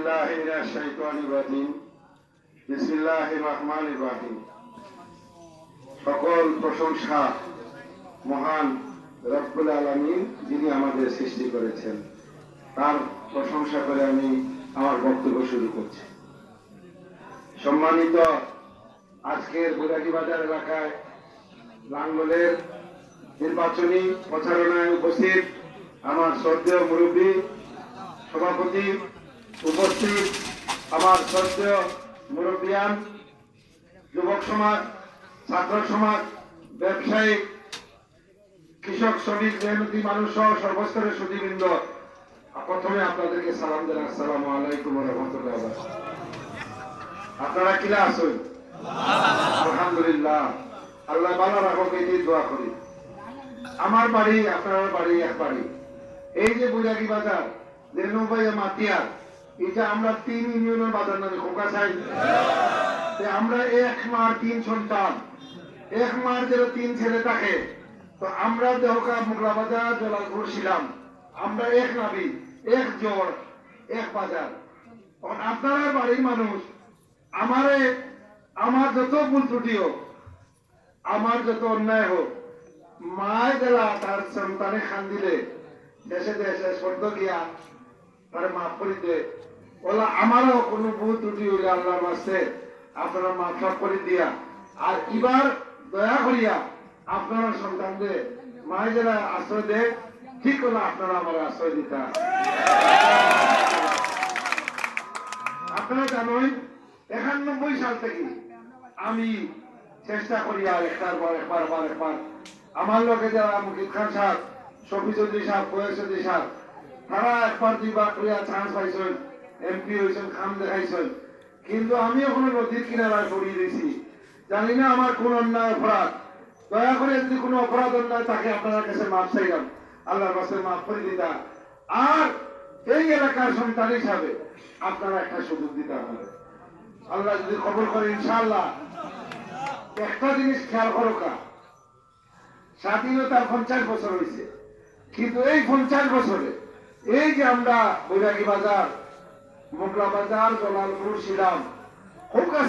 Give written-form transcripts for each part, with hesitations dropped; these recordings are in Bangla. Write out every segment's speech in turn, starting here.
বিল্লাহি মিনাশ শাইতানির রাজিম বিসমিল্লাহির রহমানির রহিম। সকল প্রশংসা মহান রব্বুল আলামিন যিনি আমাদের সৃষ্টি করেছেন, তার প্রশংসা করে আমি আমার বক্তব্য শুরু করছি। সম্মানিত আজকের বুড়াটি বাজার এলাকায় লাঙ্গলের নির্বাচনী প্রচারণায় উপস্থিত আমার শ্রদ্ধেয় মুরব্বী সভাপতি, উপস্থিত আমার শ্রদ্ধেয় মুরব্বিয়ান, যুবক সমাজ, ছাত্র সমাজ, ব্যবসায়ী, কৃষক, শ্রমিক, মেহনতি মানুষ সহ সর্বস্তরের সুধীবৃন্দ, প্রথমে আপনাদেরকে সালাম দেন। আসসালামু আলাইকুম ওয়া রাহমাতুল্লাহ। আপনারা কিলা আছেন? আলহামদুলিল্লাহ, আল্লাহ ভালো রাখুক, এই দোয়া করি। আমার বাড়ি আপনার বাড়ি এক বাড়ি। এই যে বুড়াগি বাজার, রেনুবাইয়া মাতিয়ার, এটা আমরা 3 ইউনিয়নের বাজার নামে খোকা চাই। আমরা এক মার 3 সন্তান, এক মার যেন 3 ছেলে থাকে, তো আমরা দেহকা মোগলা বাজার জলালপুর ছিলাম, আমরা এক নাবি, এক জোর, এক বাজার। আপনারা বাড়ির মানুষ, আমার যত ভুল ত্রুটি হোক, আমার যত অন্যায় হোক, মায় গেলা তার সন্তানে খান দিলে দেশে দেশে সর্দ গিয়া তার মাফ করে দে। ওলা আমারও কোনো ভুল ত্রুটি হইলে আল্লাহর বাস্তে আপনারা মাফ করে দিয়া, আর এবার দয়া করিয়া আপনারা সন্তানদের মায় যারা আশ্রয় দেয়, ঠিক হলো আপনারা আমার আশ্রয় দিতা। আপনারা জানেন 91 সাল থেকে আমি চেষ্টা করি আর একবার আমার লোকে যারা মুকিদ খান সাহেব, শফিজুদ্দি সাহেব, কয়েসুদ্দি সাহেব, তারা একবার 2বার করিয়া চান্স পাইছেন, এমপি হয়েছেন, খাম দেখাইছেন, কিন্তু আমি ওখানে নদীর কিনারায় পড়িয়ে দিয়েছি। জানি না আমার কোন অন্যায় অপরাধ। দয়া করে যদি কোনো অপরাধ অন্যায় তাকে আপনার কাছে মাফ চাইলাম, আল্লাহর কাছে মাফ করে দিতা। আর এই এলাকার সন্তান হিসাবে আপনারা একটা সুযোগ দিতে হবে, আল্লাহ যদি কবুল করে ইনশাআল্লাহ। একটা জিনিস খেয়াল করো, স্বাধীনতার 50 বছর হয়েছে, কিন্তু এই 50 বছরে এই যে আমরা বৈরাগী বাজার, মোগলা বাজার, জলালপুর ছিলাম,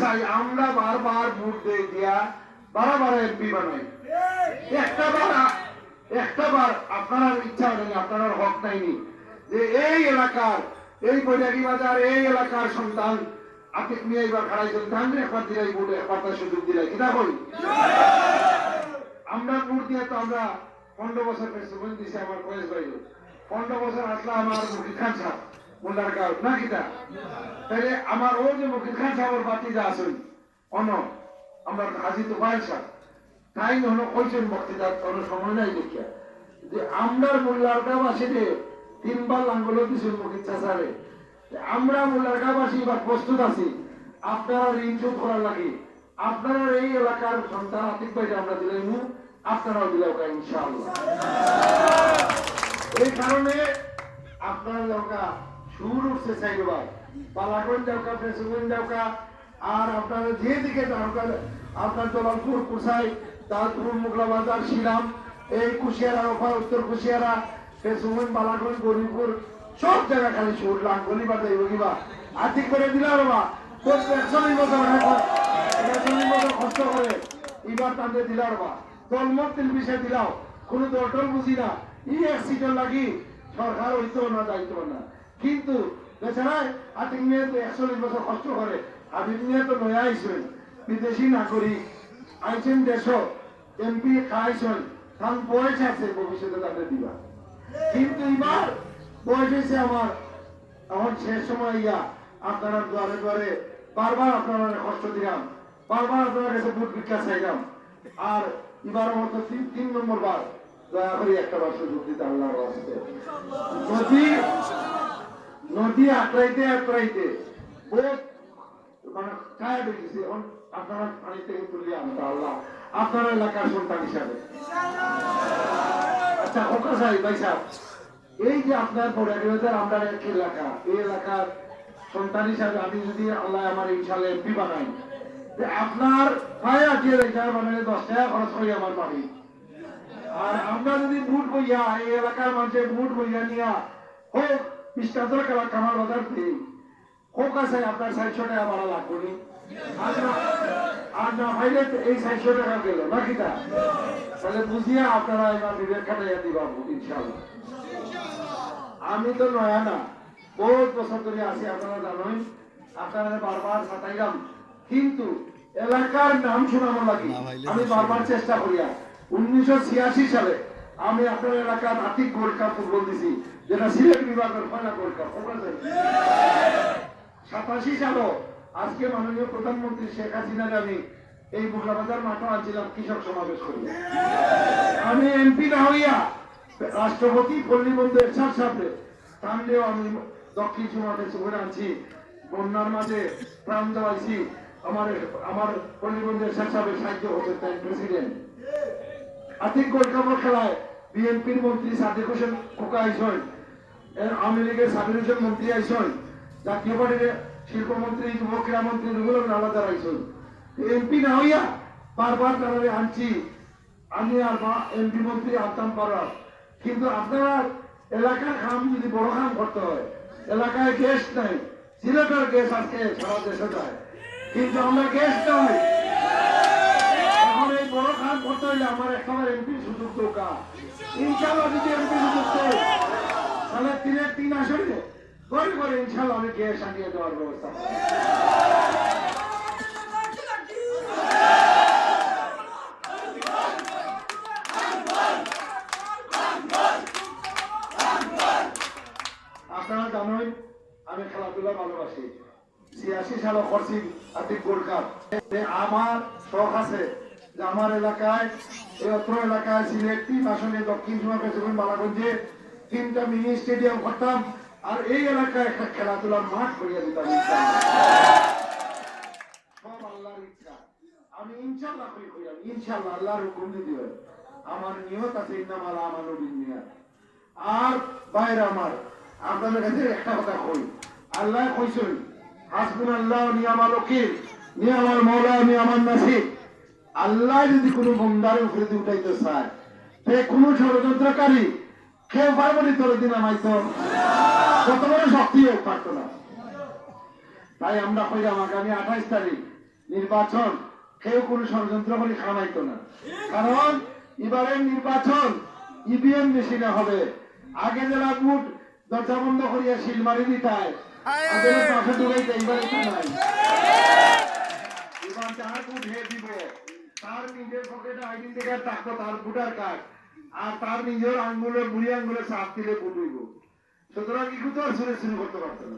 চাই আমরা বারবার ভোট দিয়ে দিয়া বারবার এমপি বানাই। একটাবার আপনার ইচ্ছা হয়নি, আপনার হক নাইনি যে এই এলাকার, এই বৈরাগী বাজার, এই এলাকার সন্তান আপনি নিয়ে এবার খাড়াইছেন, ধান একবার দিলাই ভোট, একবার তার সুযোগ দিলাই, কিনা কই আমরা ভোট দিয়ে তো আমরা 15 বছর প্রেসিডেন্ট দিছে আমার কয়েস ভাই, 15 বছর আসলে আমার মুকিদ খান সাহেব মোল্লার গাঁও না কিতা, তাহলে আমার ও যে মুকিদ খান সাহেবের বাতি যা আছেন অন আমার হাজি তুফাইল সাহেব, তাই হলো কইছেন বক্তৃতা কোনো সময় নাই দেখিয়া যে আমরা মোল্লার গাঁওবাসী 3বার লাঙ্গল দিছেন মুকিদ চাচারে, আমরা মোল্লার গাঁওবাসী এবার প্রস্তুত আছি আপনারা ঋণ শোধ করার লাগে। আপনারা এই এলাকার সন্তান আতিক ভাইটা আমরা দিলাম, আপনারাও দিলাম ইনশাআল্লাহ। এই কারণে আপনার এলাকা সুর উঠছে চাইবার, বালাগঞ্জ যাওকা, ফেসুগঞ্জ যাওকা, আর আপনারা যেদিকে আপনার জলালপুর, কুসাই, দাঁতপুর, মোগলা বাজার, শিলাম, এই কুশিয়ারা, উত্তর কুশিয়ারা, ফেসুগঞ্জ, বালাগঞ্জ, গরিপুর, সব জায়গা খালি সুর লাঙ্গলি বা দেবগিবা আতিক করে দিলাম। 140 বছর কষ্ট করে এবার তাদের দিলার বা দলমত তিল বিষয় দিলাও, কোন দলটল বুঝি না, এক সিটের লাগি সরকার হইতো না, দায়িত্ব না, কিন্তু বেচারায় আতিক নিয়ে তো 140 বছর কষ্ট করে। আতিক নিয়ে তো নয়া আইসেন, বিদেশি নাগরিক আইসেন, দেশ এমপি খাইছেন, কারণ বয়স আছে, ভবিষ্যতে তাদের দিবা। কিন্তু এবার বয়স হয়েছে আমার, এখন শেষ সময় ইয়া আপনারা দুয়ারে দুয়ারে বারবার আপনারা কষ্ট দিলাম, বারবার আপনার কাছে ভোট ভিক্ষা চাইলাম, আর এবার মতো 3 নম্বর বার দয়া করে একটা বার সুযোগ দিতে আল্লাহর রাস্তে। নদী আঁকড়াইতে বহুত মানে কায়া বেরিয়েছে, এখন আপনারা পানি থেকে তুলিয়ে আনতে আল্লাহ আপনার এলাকার সন্তান হিসাবে। আচ্ছা ওকা সাহেব, ভাই সাহেব, এই যে আপনার বৈরাগী বাজার আমরা এক এলাকা, এই এলাকার সন্তান হিসাবে আমি যদি আল্লাহ আমার ইনশাআল্লাহ এমপি বানাই, আপনার পায়ে আটিয়ে রেখা মানে 10 টাকা খরচ করি আমার বাড়ি, আর আমরা যদি ভোট বইয়া এই এলাকার মানুষের ভোট বইয়া নিয়া হোক 20 টাকা কামাল বাজার দিই, হোক আছে আপনার 400 টাকা ভাড়া লাগবে নি আর না ভাইলে এই 400 টাকা গেল বাকিটা তাহলে বুঝিয়া আপনারা এবার বিবেক খাটাইয়া দিবাবো ইনশাআল্লাহ। আমি তো নয়া না, বহুত বছর ধরে আছি, আপনারা জানেন, আপনারা বারবার সাতাইলাম, কিন্তু এলাকার নাম শোনানো লাগে আমি বারবার চেষ্টা করিয়া 1986 সালে আমি আপনার এলাকার আতিক গোল্ড কাপ ফুটবল দিছি, যেটা সিলেট বিভাগের ফাইনাল গোল্ড কাপ। 87 সালও আজকে মাননীয় প্রধানমন্ত্রী শেখ হাসিনার আমি এই মোগলাবাজার মাঠে আনছিলাম কৃষক সমাবেশ করি। আমি এমপি না হইয়া রাষ্ট্রপতি পল্লীবন্ধু এরশাদ সাহেব টানলেও আমি দক্ষিণ সমাবেশ করে আনছি, বন্যার মাঝে প্রাণ দেওয়াইছি, আমার পল্লীবন্ধু এরশাদ সাহেবের সাহায্য হচ্ছে তাই প্রেসিডেন্ট। আতিক গোল্ড কাপের খেলায় বিএনপির মন্ত্রী সাদেক হোসেন খোকা আইসন, আওয়ামী লীগের সাবির হোসেন মন্ত্রী আইসন, জাতীয় পার্টির শিল্পমন্ত্রী যুব ক্রীড়া মন্ত্রী রুহুল আমিন আলাদা আইসন। এমপি না হইয়া বারবার তারা আনছি, আমি আর এমপি মন্ত্রী আনতাম পারার, কিন্তু আপনারা এলাকার কাম যদি বড় কাম করতে হয়, এলাকায় গ্যাস নাই, সিলেটের গ্যাস আজকে সারা দেশে যায়, কিন্তু আমরা গ্যাস নাই। এখন এই বড় কাম করতে হইলে আমার একটা এমপি সুযোগ দরকার। ইনশাআল্লাহ যদি এমপি সুযোগ দেয় তাহলে 3 আসনে করে করে ইনশাআল্লাহ আমি গ্যাস আনিয়ে দেওয়ার ব্যবস্থা। আপনারা জানেন আমি খেলাধুলা ভালোবাসি, 86 সালে করছি আতিক গোল্ড কাপ। আমার শখ আছে যে আমার এলাকায় অত্র এলাকায় সিলেট 3 আসনে দক্ষিণ সীমান্ত বালাগঞ্জে 3টা মিনি স্টেডিয়াম করতাম, আর এই এলাকায় একটা খেলাধুলার মাঠ করিয়া দিতাম। সব আল্লাহর ইচ্ছা, আমি ইনশাআল্লাহ করি ইনশাআল্লাহ আল্লাহর হুকুম দিবে। আমার নিয়ত আছে ইন্নামাল আমালু বিন্নিয়াত। আর বাইরে আমার আপনাদের কাছে একটা কথা কই, আল্লাহ কইছেন হাসবুনাল্লাহু ওয়া নি'মাল ওয়াকিল, নি'মাল মাওলা ওয়া নি'মান নাসির। আল্লাহ যদি কোনো বান্দার উপরে উঠাইতে চায়, তে কোনো ষড়যন্ত্রকারী কেউ পারবে না তোর দিন আমাইতো, কত বড় শক্তি হোক পারতো না। তাই আমরা কইলাম আগামী 28 তারিখ নির্বাচন কেউ কোনো ষড়যন্ত্র করে খামাইতো না, কারণ এবারের নির্বাচন ইভিএম মেশিনে হবে। আগে যারা ভোট দরজা বন্ধ করিয়া শিল মারি দিতায়, আগে পাশে ঢুকাইতে, এবার এটা নাই। এবার যার ভোট হে দিব তার নিজের পকেটে আইডেন্টি কার্ড থাকতো, তার ভোটার কার্ড, আর তার নিজের আঙ্গুলে বুড়ি আঙ্গুলে চাপ দিলে ভোট হইব। সুতরাং কি তো আর শুনে শুরু করতে পারতো না।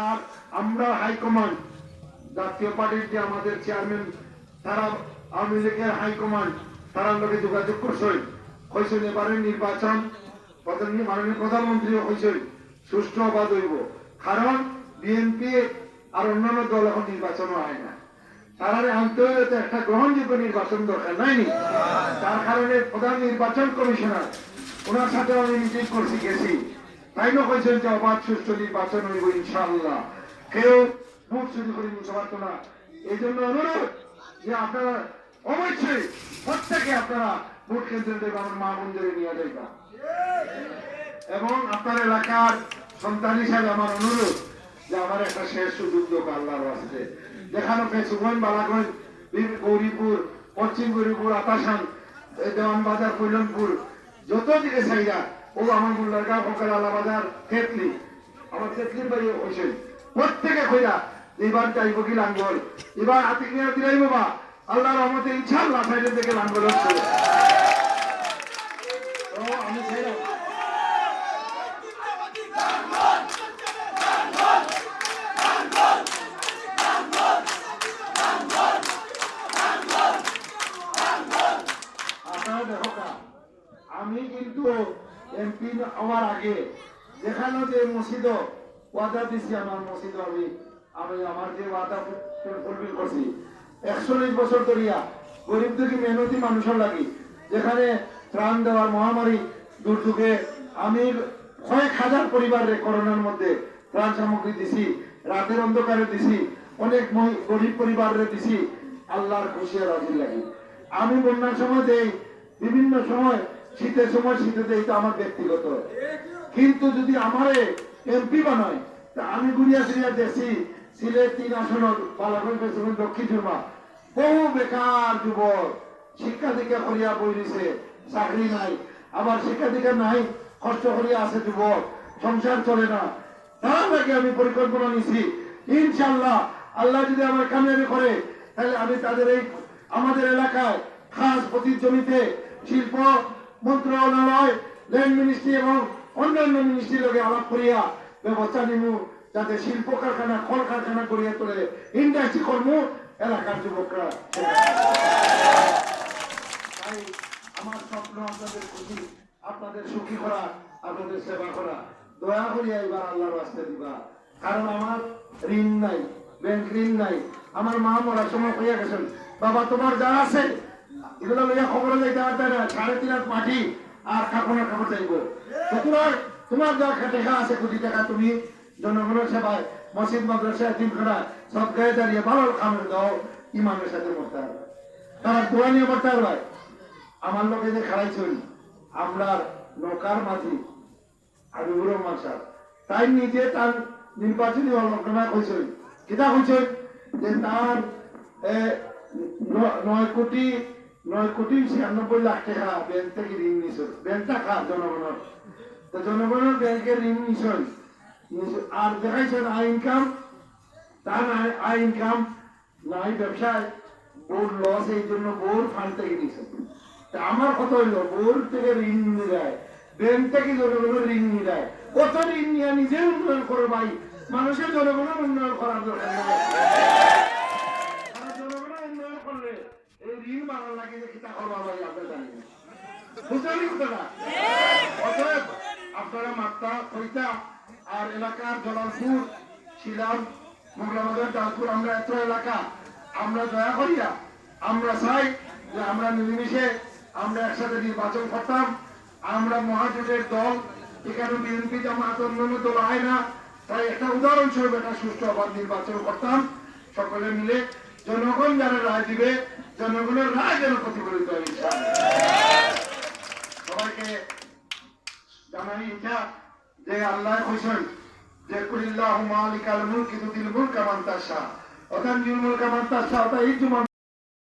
আর আমরা হাইকমান্ড জাতীয় পার্টির যে আমাদের চেয়ারম্যান, তারা আওয়ামী লীগের হাইকমান্ড, তারা লোকে যোগাযোগ করছেন, কইছেন এবারের নির্বাচন মাননীয় প্রধানমন্ত্রীও কইছেন সুষ্ঠু অবাধ হইব, কারণ বিএনপি আর অন্যান্য দল এখন নির্বাচন হয় না, তারা আনতে হলে তো একটা গ্রহণযোগ্য নির্বাচন দরকার নাইনি। তার কারণে প্রধান নির্বাচন কমিশনার ওনার সাথে আমি মিটিং করছি গেছি, তাই না কইছেন যে অবাধ সুষ্ঠু নির্বাচন হইব ইনশাআল্লাহ, কেউ ভোট চুরি করে নিতে পারতো না। এই জন্য অনুরোধ যে আপনারা অবশ্যই প্রত্যেকে আপনারা ভোট কেন্দ্রে দেবেন, আমার মা বোনদের নিয়ে যাইবা, এবং আপনার এলাকার সন্তান হিসাবে আমার অনুরোধ যে আমার একটা শেষ সুযোগ দেবো আল্লাহর আসতে, যেখানে সুগঞ্জ, বালাগঞ্জ, গৌরীপুর, পশ্চিম গৌরীপুর, আতাসান, দেওয়ানবাজার, কৈলনপুর, যত দিকে চাইরা ও আমার মুল্লারগাঁও, ফোকার, আলাবাজার, তেতলি, আমার তেতলির বাড়ি হয়েছে, প্রত্যেকে কইরা এবার যাইব কি লাঙ্গল, এবার আতিক নিয়ে দিলাইব বা আল্লাহর রহমতে ইনশাআল্লাহ সাইডের দিকে লাঙ্গল হচ্ছে। তো আমি চাইলাম আপনারা দেখো, আমি কিন্তু এমপি হওয়ার আগে যেখানে যে মসজিদ ওয়াদা দিছি, আমার মসজিদ আমি আমার যে ওয়াদা ফুলফিল করছি 41 বছর ধরিয়া গরিব দুঃখী মেহনতি মানুষের লাগি, যেখানে ত্রাণ দেওয়ার মহামারী দুর্যোগে আমি কয়েক হাজার পরিবারের করোনার মধ্যে ত্রাণ সামগ্রী দিছি, রাতের অন্ধকারে দিছি, অনেক গরিব পরিবারের দিছি, আল্লাহর খুশি রাজি লাগি। আমি বন্যার সময় দেই, বিভিন্ন সময় শীতের সময় শীতে দেই, তো আমার ব্যক্তিগত, কিন্তু যদি আমারে এমপি বানায় তা আমি ঘুরিয়া ফিরিয়া দেখছি সিলেট 3 আসন বালাগঞ্জ প্রেসিডেন্ট দক্ষিণ জুমা বহু বেকার যুবক শিক্ষা দীক্ষা করিয়া বই দিছে, চাকরি নাই, আবার শিক্ষা দীক্ষা নাই, কষ্ট করিয়া আছে যুবক, সংসার চলে না। তার আগে আমি পরিকল্পনা নিছি, ইনশাল্লাহ আল্লাহ যদি আমার কামিয়াবি করে তাহলে আমি তাদের এই আমাদের এলাকায় খাস পতির জমিতে শিল্প মন্ত্রণালয়, ল্যান্ড মিনিস্ট্রি এবং অন্যান্য মিনিস্ট্রির লগে আলাপ করিয়া ব্যবস্থা নিব, যাতে শিল্প কারখানা কল কারখানা করিয়া তোলে, ইন্ডাস্ট্রি কর্ম এলাকার যুবকরা। তাই আমার স্বপ্ন আপনাদের খুশি, আপনাদের সুখী করা, আপনাদের সেবা করা। দয়া করিয়া এবার আল্লাহর রাস্তা দিবা, কারণ আমার ঋণ নাই, ব্যাংক ঋণ নাই। আমার মা মরার সময় কইয়া গেছেন, বাবা তোমার যা আছে এগুলো লইয়া খবরে যাইতে পারতে না, 3.5 লাখ মাটি আর কাপড়ের কাপড় চাইব। তোমার যা টাকা আছে কোটি টাকা তুমি জনগণের সেবায় মসজিদ মাদ্রাসা এতিমখানা সব গায়ে দাঁড়িয়ে ভালো খামের দাও, ইমানের সাথে মরতে হবে, তারা দোয়া নিয়ে মরতে হবে। আমার লোকে যে খাড়াইছেন আমরা নৌকার মাঝি হাবিবুর রহমান সাহেব, তাই নিজে তার নির্বাচনী অলঙ্কনা কইছেন, কিতা কইছেন যে তার 9,96,96,00,000 টাকা ব্যাংক থেকে ঋণ নিছেন, ব্যাংক টাকা জনগণের, তো জনগণের ব্যাংকের ঋণ নিছেন আর দেখাইছেন আয় ইনকাম, তার আয় ইনকাম নাই, ব্যবসায় বোর লস, এই জন্য বোর ফান্ড থেকে নিছেন। তা আমার কথা হইল বোর থেকে ঋণ নিয়ে যায়, ব্যাংক থেকে জনগণের ঋণ নিয়ে যায়, কত ঋণ নিয়ে নিজে উন্নয়ন করে ভাই, মানুষের জনগণের উন্নয়ন করার দরকার নেই। জনগণের উন্নয়ন করলে এই ঋণ মারার লাগে যে কিতা করবা ভাই আমরা জানি না, বুঝতে কথা। অতএব আপনারা মাত্রা কইতা আর এলাকার জলালপুর, শিলাম, মোগলাবাজার, ডালপুর, আমরা এত এলাকা, আমরা দয়া করিয়া আমরা চাই যে আমরা মিলেমিশে আমরা একসাথে নির্বাচন করতাম। আমরা মহাজোটের দল, এখানে বিএনপি জামাত অন্যান্য দল হয় না, তাই একটা উদাহরণস্বরূপ একটা সুষ্ঠু আবার নির্বাচন করতাম সকলে মিলে। জনগণ যারা রায় দিবে, জনগণের রায় যেন প্রতিফলিত হয়। সবাইকে জানাই ইচ্ছা যে আল্লাহ কইছেন যে কুলিল্লাহু মালিকাল মুলকি তুতিল মুলকা মান তাশা ওয়া তানজিউল মুলকা মান তাশা, ওটা এই